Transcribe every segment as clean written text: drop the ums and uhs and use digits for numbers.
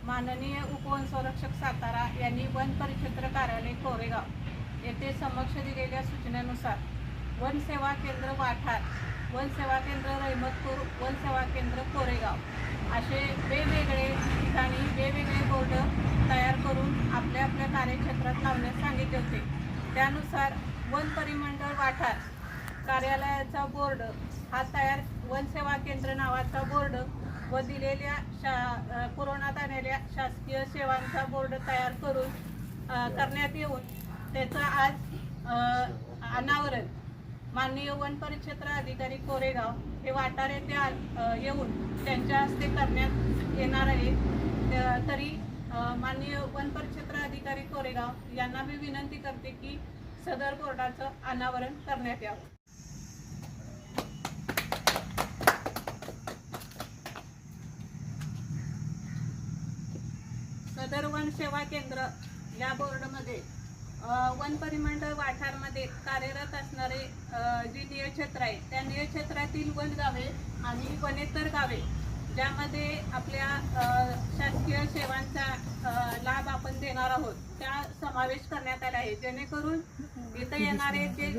माननीय उपवन संरक्षक सातारा यांनी वन परिक्षेत्र कार्यालय कोरेगाव येथे समक्ष दिलेल्या सूचनेनुसार वन सेवा केंद्र वाठार, वन सेवा केंद्र रहमतपूर, वन सेवा केंद्र कोरेगाव असे वेगवेगळे ठिकाणी वेगवेगळे बोर्ड तयार करून आपल्या आपल्या कार्यक्षेत्रात लावण्यास सांगितले होते। त्यानुसार वन परिमंडळ वाठार कार्यालयाचा बोर्ड हा तयार वन सेवा केंद्र नावाचा बोर्ड व दिलेल्या पुरवण्यात आलेल्या शासकीय सेवांचा बोर्ड तयार करून करण्यात येऊन त्याचं आज अनावरण माननीय वन परिक्षेत्र अधिकारी कोरेगाव हे वाटार येथे येऊन त्यांच्या हस्ते करण्यात येणार आहे। तरी माननीय वन परिक्षेत्र अधिकारी कोरेगाव यांना मी विनंती करते की सदर बोर्डाचं अनावरण करण्यात यावं। सदर वन सेवा केंद्र या बोर्डमध्ये वन परिमंडळ वाठारमध्ये कार्यरत असणारे जी नियक्षेत्र आहे त्या नियक्षेत्रातील वन गावे आणि वनेतर गावे ज्यामध्ये आपल्या शासकीय सेवांचा लाभ आपण देणार आहोत त्या समावेश करण्यात आला आहे, जेणेकरून इथं येणारे जे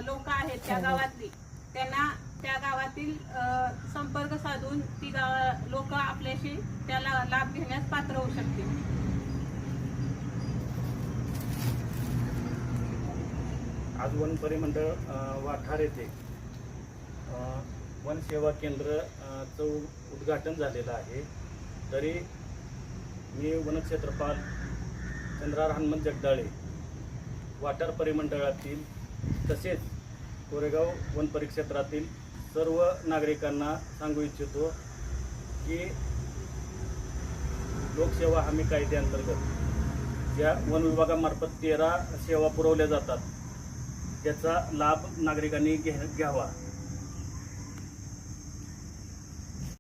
लोक आहेत त्या गावातली त्यांना त्या गावातील संपर्क साधून ती लोक आपल्याशी त्याला लाभ घेण्यास पात्र होऊ शकतील। आज वन परिमंडळ वाठार येथे वन सेवा केंद्र उद्घाटन झालेलं आहे। तरी मी वनक्षेत्रपाल चंद्रार हनुमंत जगदाळे वाठार परिमंडळातील तसेच कोरेगाव वन परिक्षेत्रातील सर्व नागरिकांना सांगू इच्छितो की लोकसेवा हमी कायद्याअंतर्गत ज्या वन विभागामार्फत 13 सेवा पुरवल्या जातात त्याचा लाभ नागरिकांनी घ्यावा।